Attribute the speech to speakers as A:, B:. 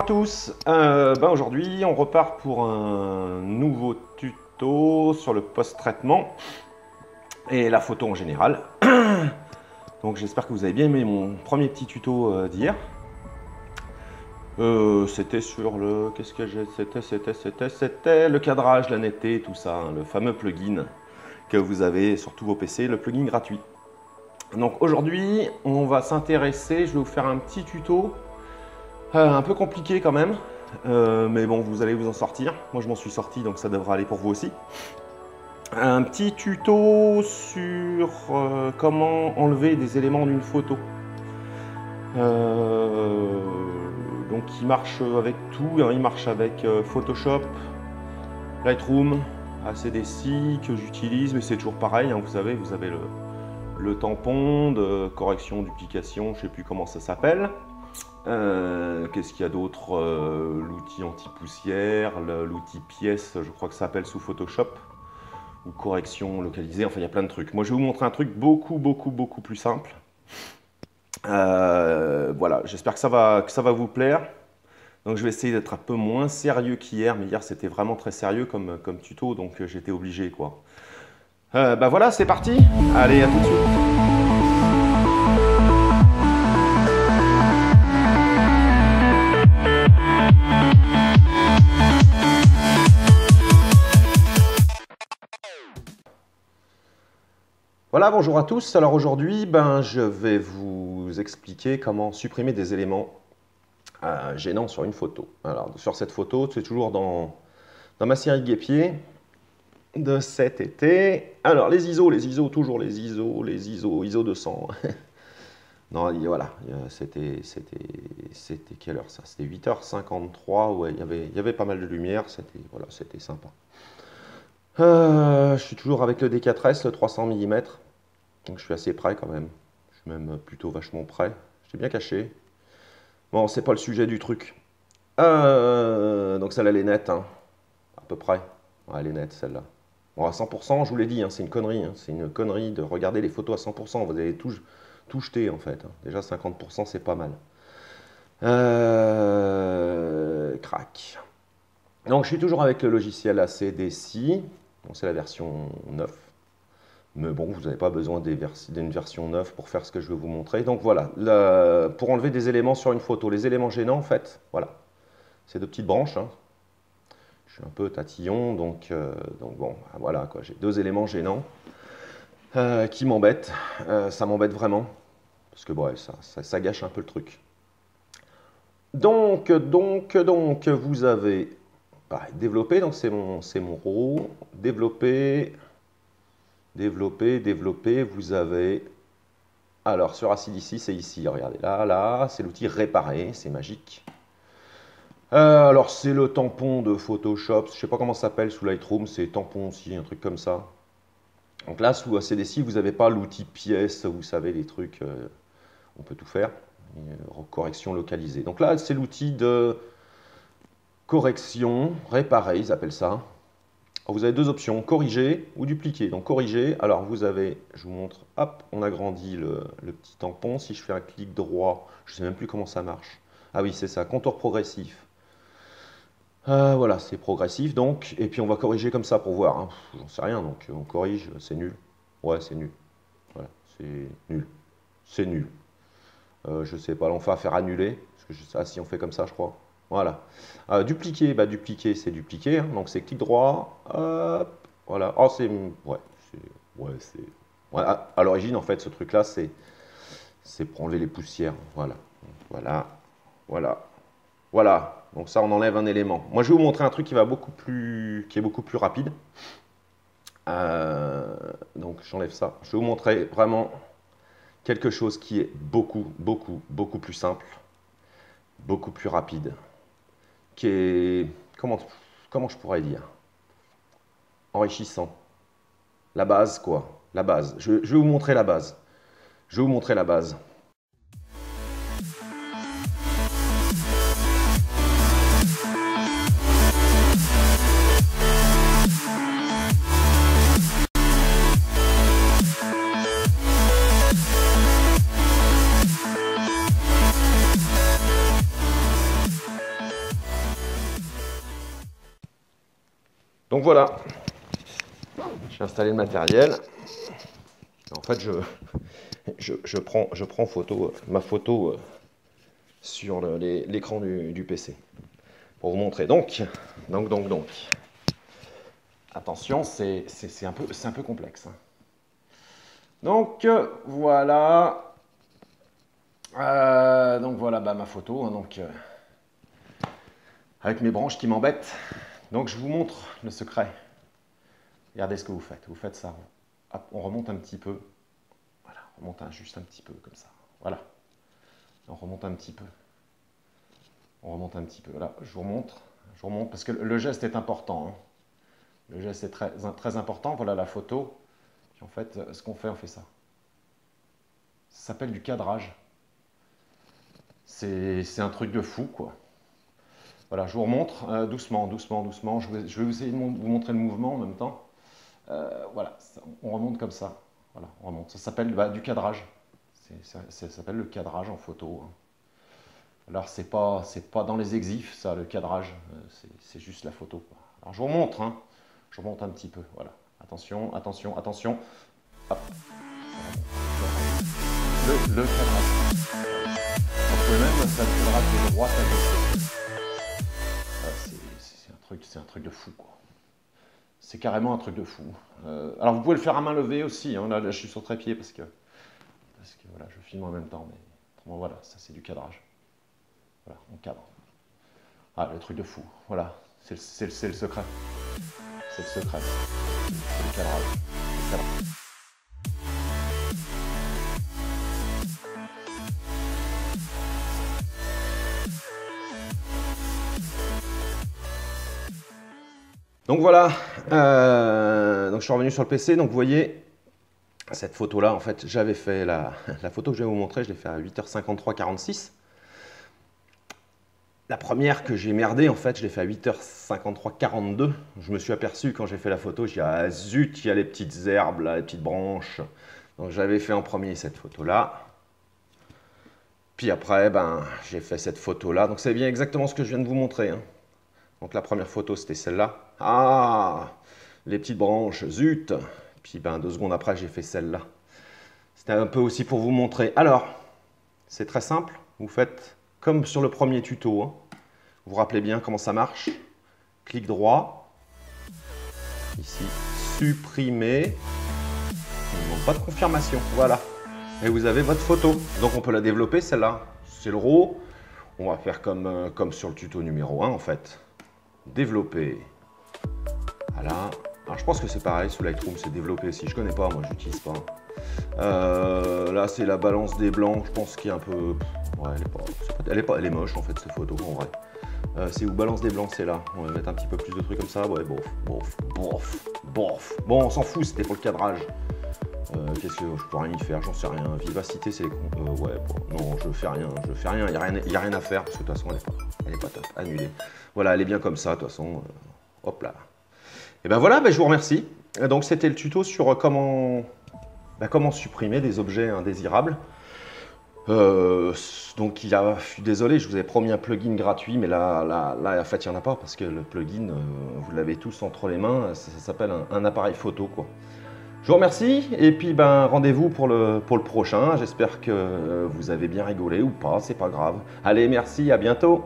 A: Tous, aujourd'hui on repart pour un nouveau tuto sur le post-traitement et la photo en général. Donc j'espère que vous avez bien aimé mon premier petit tuto d'hier. C'était sur le... Qu'est-ce que j'ai... C'était le cadrage, la netteté, tout ça, hein, le fameux plugin que vous avez sur tous vos PC, le plugin gratuit. Donc aujourd'hui on va s'intéresser, je vais vous faire un petit tuto un peu compliqué quand même, mais bon, vous allez vous en sortir. Moi, je m'en suis sorti, donc ça devrait aller pour vous aussi. Un petit tuto sur comment enlever des éléments d'une photo. Donc, il marche avec tout. Hein, il marche avec Photoshop, Lightroom, ACDC que j'utilise, mais c'est toujours pareil. Hein, vous avez le tampon de correction, duplication, je ne sais plus comment ça s'appelle. Qu'est-ce qu'il y a d'autre? L'outil anti-poussière, l'outil pièce, je crois que ça s'appelle sous Photoshop, ou correction localisée, enfin il y a plein de trucs. Moi je vais vous montrer un truc beaucoup plus simple. Voilà, j'espère que ça va vous plaire. Donc je vais essayer d'être un peu moins sérieux qu'hier, mais hier c'était vraiment très sérieux comme tuto, donc j'étais obligé quoi. Voilà, c'est parti. Allez, à tout de suite. Voilà, bonjour à tous. Alors aujourd'hui, je vais vous expliquer comment supprimer des éléments gênants sur une photo. Alors sur cette photo, c'est toujours dans ma série guêpier de cet été. Alors les ISO, toujours les ISO 200. Non, voilà, c'était quelle heure ça? C'était 8h53, ouais, il y avait pas mal de lumière, voilà, c'était sympa. Je suis toujours avec le D4S, le 300 mm, donc je suis assez près quand même. Je suis même plutôt vachement près. J'étais bien caché. Bon, c'est pas le sujet du truc. Donc celle-là, elle est nette, hein, à peu près. Ouais, elle est nette, celle-là. Bon, à 100%, je vous l'ai dit, hein, c'est une connerie. Hein, c'est une connerie de regarder les photos à 100%. Vous allez tout jeter, en fait. Hein. Déjà, 50%, c'est pas mal. Crac. Donc, je suis toujours avec le logiciel ACDC. Bon, c'est la version 9. Mais bon, vous n'avez pas besoin d'une version 9 pour faire ce que je vais vous montrer. Donc voilà, pour enlever des éléments sur une photo, les éléments gênants en fait, voilà. C'est de petites branches. Hein. Je suis un peu tatillon, donc bon, voilà quoi. J'ai deux éléments gênants qui m'embêtent. Ça m'embête vraiment. Parce que bon, ça gâche un peu le truc. Donc vous avez... Pareil, développer, donc c'est mon RAW, développer, vous avez, alors sur ACDC c'est ici, regardez, là, c'est l'outil réparer, c'est magique. Alors c'est le tampon de Photoshop, je ne sais pas comment ça s'appelle sous Lightroom, c'est tampon aussi, un truc comme ça. Donc là, sous ACDC, vous n'avez pas l'outil pièce, vous savez, les trucs, on peut tout faire, correction localisée. Donc là, c'est l'outil de... correction, réparer, ils appellent ça. Alors vous avez deux options, corriger ou dupliquer. Donc corriger, alors vous avez, je vous montre, hop, on agrandit le petit tampon. Si je fais un clic droit, je ne sais même plus comment ça marche. Ah oui, c'est ça, contour progressif. Voilà, c'est progressif donc. Et puis on va corriger comme ça pour voir. Hein. J'en sais rien, donc on corrige, c'est nul. Ouais, c'est nul. Voilà, c'est nul. C'est nul. Je sais pas, on va faire annuler. Parce que je sais, si on fait comme ça, je crois. Voilà. Dupliquer, dupliquer, c'est dupliquer. Hein. Donc c'est clic droit. Hop, voilà. Oh, c'est. Ouais. Ouais, à l'origine, en fait, ce truc-là, c'est pour enlever les poussières. Voilà. Voilà. Donc ça, on enlève un élément. Moi, je vais vous montrer un truc qui est beaucoup plus rapide. Donc j'enlève ça. Je vais vous montrer vraiment quelque chose qui est beaucoup plus simple, beaucoup plus rapide. Qui est, comment je pourrais dire, enrichissant. La base, quoi. La base. Je vais vous montrer la base. Donc voilà, j'ai installé le matériel. En fait, je prends photo, ma photo sur l'écran du PC pour vous montrer. Donc. Attention, c'est un peu complexe. Donc voilà. Donc voilà ma photo. Donc, avec mes branches qui m'embêtent. Donc je vous montre le secret. Regardez ce que vous faites. Vous faites ça. Hop, on remonte un petit peu. Voilà, on remonte juste un petit peu comme ça. Voilà. On remonte un petit peu. On remonte un petit peu. Là, je vous remonte. Parce que le geste est important. Hein. Le geste est très important. Voilà la photo. Puis en fait, ce qu'on fait, on fait ça. Ça s'appelle du cadrage. C'est un truc de fou, quoi. Voilà, je vous remontre doucement. Je vais vous essayer de vous montrer le mouvement en même temps. Voilà, on remonte comme ça. Voilà, on remonte. Ça s'appelle du cadrage. Ça s'appelle le cadrage en photo. Hein. Alors, c'est pas dans les exifs, ça, le cadrage. C'est juste la photo, quoi. Alors, je vous remontre. Hein. Je remonte un petit peu. Voilà. Attention. Hop. Le cadrage. Vous pouvez même faire le cadrage de droite à gauche. C'est un truc de fou, quoi. C'est carrément un truc de fou. Alors vous pouvez le faire à main levée aussi. Hein. Là, je suis sur trépied parce que voilà, je filme en même temps. Mais bon, voilà, ça c'est du cadrage. Voilà, on cadre. Ah, le truc de fou. Voilà, c'est le secret. C'est le secret. C'est le cadrage. Le cadrage. Donc voilà, donc je suis revenu sur le PC, donc vous voyez, cette photo-là, en fait, j'avais fait la photo que je vais vous montrer, je l'ai fait à 8h53-46. La première que j'ai merdé, en fait, je l'ai fait à 8h53-42. Je me suis aperçu quand j'ai fait la photo, j'ai dit, ah zut, il y a les petites herbes, là, les petites branches. Donc j'avais fait en premier cette photo-là. Puis après, j'ai fait cette photo-là. Donc c'est bien exactement ce que je viens de vous montrer, hein. Donc la première photo, c'était celle-là. Ah, les petites branches, zut. Puis 2 secondes après, j'ai fait celle-là. C'était un peu aussi pour vous montrer. Alors, c'est très simple. Vous faites comme sur le premier tuto. Hein. Vous vous rappelez bien comment ça marche. Clic droit. Ici, supprimer. On ne demande pas de confirmation. Voilà. Et vous avez votre photo. Donc on peut la développer, celle-là. C'est le RAW. On va faire comme sur le tuto numéro 1, en fait. Développer. Voilà. Alors je pense que c'est pareil sous Lightroom, c'est développé aussi. Je connais pas, moi j'utilise pas. Là c'est la balance des blancs, je pense qu'il est un peu. Ouais, elle est moche en fait cette photo en vrai. C'est où balance des blancs, c'est là. On va mettre un petit peu plus de trucs comme ça. Ouais, bof. Bon, on s'en fout, c'était pour le cadrage. Qu'est-ce que je peux rien y faire, j'en sais rien. Vivacité, c'est les cons. Ouais, bon, non, je fais rien. Il n'y a rien à faire parce que de toute façon, elle est pas top. Annulée. Voilà, elle est bien comme ça, de toute façon. Hop là. Et ben voilà, je vous remercie. Donc, c'était le tuto sur comment supprimer des objets indésirables. Donc, je suis désolé, je vous avais promis un plugin gratuit, mais là en fait, il n'y en a pas parce que le plugin, vous l'avez tous entre les mains. Ça s'appelle un appareil photo, quoi. Je vous remercie et puis rendez-vous pour le prochain. J'espère que vous avez bien rigolé ou pas, c'est pas grave. Allez, merci, à bientôt.